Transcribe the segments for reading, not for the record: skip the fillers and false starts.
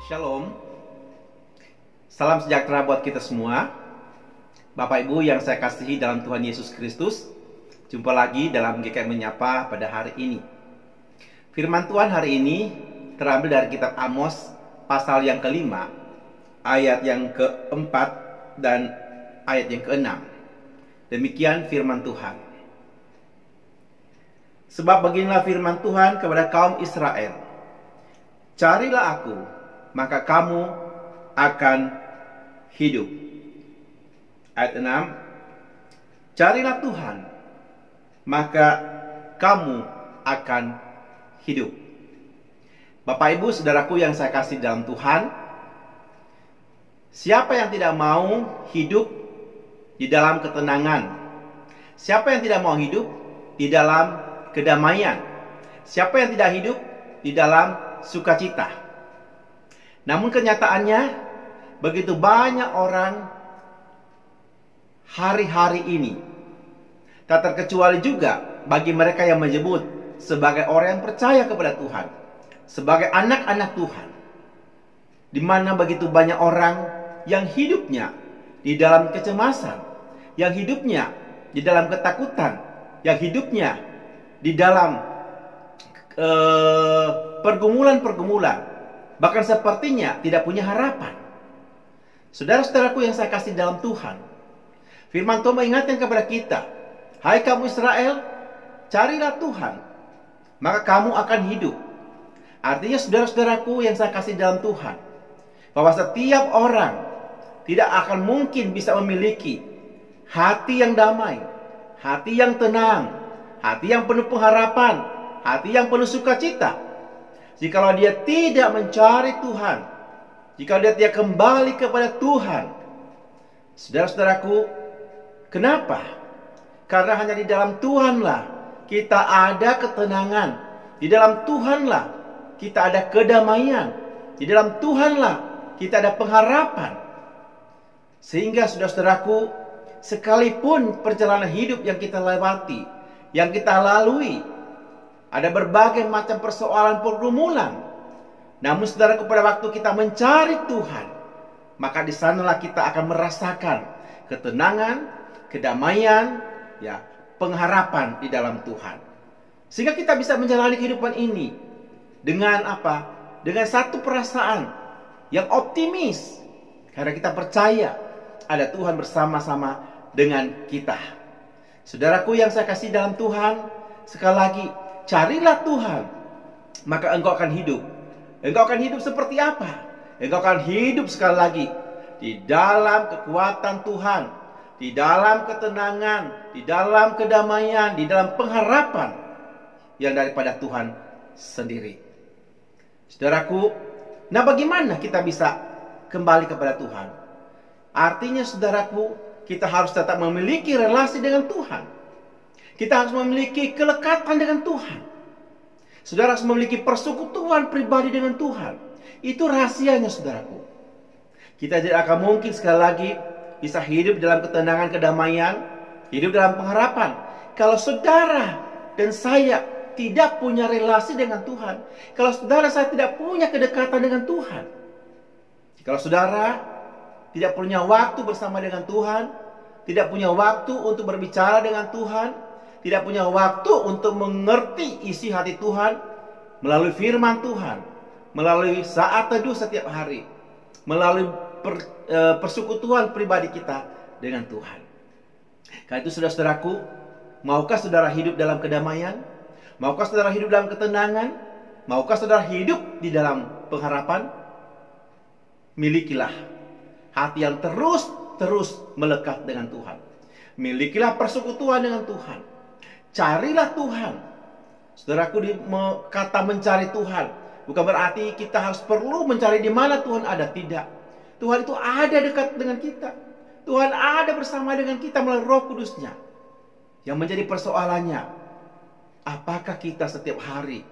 Shalom. Salam sejahtera buat kita semua. Bapak Ibu yang saya kasihi dalam Tuhan Yesus Kristus, jumpa lagi dalam GKM Menyapa pada hari ini. Firman Tuhan hari ini terambil dari kitab Amos pasal yang kelima, ayat yang keempat dan ayat yang keenam. Demikian firman Tuhan. Sebab beginilah firman Tuhan kepada kaum Israel. Carilah aku, maka kamu akan hidup. Ayat 6. Carilah Tuhan, maka kamu akan hidup. Bapak Ibu saudaraku yang saya kasih dalam Tuhan, siapa yang tidak mau hidup di dalam ketenangan? Siapa yang tidak mau hidup di dalam kedamaian? Siapa yang tidak hidup di dalam sukacita? Namun kenyataannya, begitu banyak orang hari-hari ini, tak terkecuali juga bagi mereka yang menyebut sebagai orang yang percaya kepada Tuhan, sebagai anak-anak Tuhan, di mana begitu banyak orang yang hidupnya di dalam kecemasan, yang hidupnya di dalam ketakutan, yang hidupnya di dalam pergumulan-pergumulan, bahkan sepertinya tidak punya harapan. Saudara-saudaraku yang saya kasih dalam Tuhan, firman Tuhan mengingatkan kepada kita, hai kamu Israel, carilah Tuhan, maka kamu akan hidup. Artinya saudara-saudaraku yang saya kasih dalam Tuhan, bahwa setiap orang tidak akan mungkin bisa memiliki hati yang damai, hati yang tenang, hati yang penuh pengharapan, hati yang penuh sukacita, jikalau dia tidak mencari Tuhan, jika dia tidak kembali kepada Tuhan. Saudara-saudaraku, kenapa? Karena hanya di dalam Tuhanlah kita ada ketenangan, di dalam Tuhanlah kita ada kedamaian, di dalam Tuhanlah kita ada pengharapan. Sehingga saudara-saudaraku, sekalipun perjalanan hidup yang kita lewati, yang kita lalui, ada berbagai macam persoalan pergumulan, namun saudaraku, pada waktu kita mencari Tuhan, maka di sanalah kita akan merasakan ketenangan, kedamaian, ya, pengharapan di dalam Tuhan. Sehingga kita bisa menjalani kehidupan ini dengan apa? Dengan satu perasaan yang optimis, karena kita percaya ada Tuhan bersama-sama dengan kita. Saudaraku yang saya kasih dalam Tuhan, sekali lagi, carilah Tuhan, maka engkau akan hidup. Engkau akan hidup seperti apa? Engkau akan hidup sekali lagi di dalam kekuatan Tuhan, di dalam ketenangan, di dalam kedamaian, di dalam pengharapan yang daripada Tuhan sendiri. Saudaraku, nah bagaimana kita bisa kembali kepada Tuhan? Artinya saudaraku, kita harus tetap memiliki relasi dengan Tuhan. Kita harus memiliki kelekatan dengan Tuhan. Saudara harus memiliki persekutuan pribadi dengan Tuhan. Itu rahasianya saudaraku. Kita tidak akan mungkin sekali lagi bisa hidup dalam ketenangan, kedamaian, hidup dalam pengharapan, kalau saudara dan saya tidak punya relasi dengan Tuhan. Kalau saudara saya tidak punya kedekatan dengan Tuhan. Kalau saudara tidak punya waktu bersama dengan Tuhan, tidak punya waktu untuk berbicara dengan Tuhan, tidak punya waktu untuk mengerti isi hati Tuhan melalui firman Tuhan, melalui saat teduh setiap hari, melalui persekutuan pribadi kita dengan Tuhan. Karena itu saudara-saudaraku, maukah saudara hidup dalam kedamaian? Maukah saudara hidup dalam ketenangan? Maukah saudara hidup di dalam pengharapan? Milikilah hati yang terus melekat dengan Tuhan. Milikilah persekutuan dengan Tuhan. Carilah Tuhan. Saudaraku, kata mencari Tuhan bukan berarti kita harus perlu mencari di mana Tuhan ada. Tidak. Tuhan itu ada dekat dengan kita. Tuhan ada bersama dengan kita melalui Roh Kudus-Nya. Yang menjadi persoalannya, apakah kita setiap hari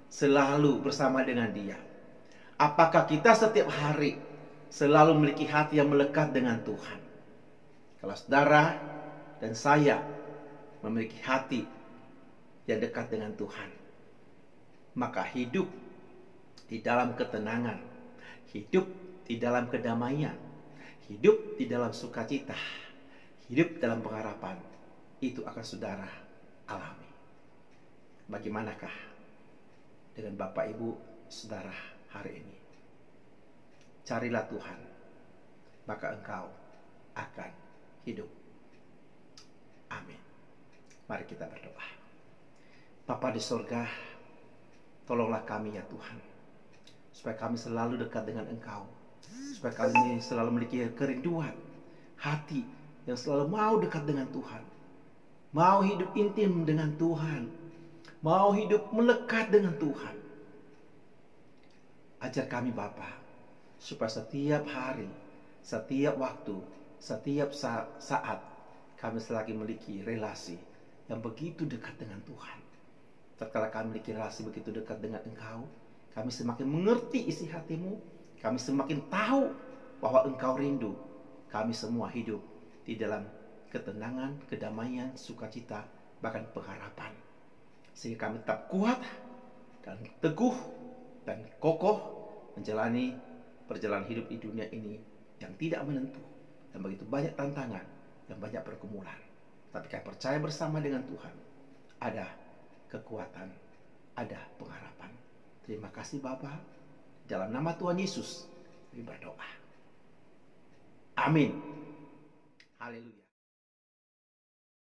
selalu bersama dengan Dia? Apakah kita setiap hari selalu memiliki hati yang melekat dengan Tuhan? Kalau saudara dan saya memiliki hati yang dekat dengan Tuhan, maka hidup di dalam ketenangan, hidup di dalam kedamaian, hidup di dalam sukacita, hidup dalam pengharapan. Itu akan saudara alami. Bagaimanakah dengan Bapak Ibu saudara hari ini? Carilah Tuhan, maka engkau akan hidup. Amin. Mari kita berdoa. Bapa di sorga, tolonglah kami ya Tuhan, supaya kami selalu dekat dengan Engkau, supaya kami selalu memiliki kerinduan hati yang selalu mau dekat dengan Tuhan, mau hidup intim dengan Tuhan, mau hidup melekat dengan Tuhan. Ajar kami Bapa, supaya setiap hari, setiap waktu, setiap saat kami selagi memiliki relasi yang begitu dekat dengan Tuhan. Tatkala kami memiliki relasi begitu dekat dengan Engkau, kami semakin mengerti isi hatimu, kami semakin tahu bahwa Engkau rindu kami semua hidup di dalam ketenangan, kedamaian, sukacita, bahkan pengharapan. Sehingga kami tetap kuat dan teguh dan kokoh menjalani perjalanan hidup di dunia ini yang tidak menentu dan begitu banyak tantangan dan banyak pergumulan. Tapi kami percaya bersama dengan Tuhan ada kekuatan, ada pengharapan. Terima kasih Bapa. Dalam nama Tuhan Yesus kami berdoa. Amin. Haleluya.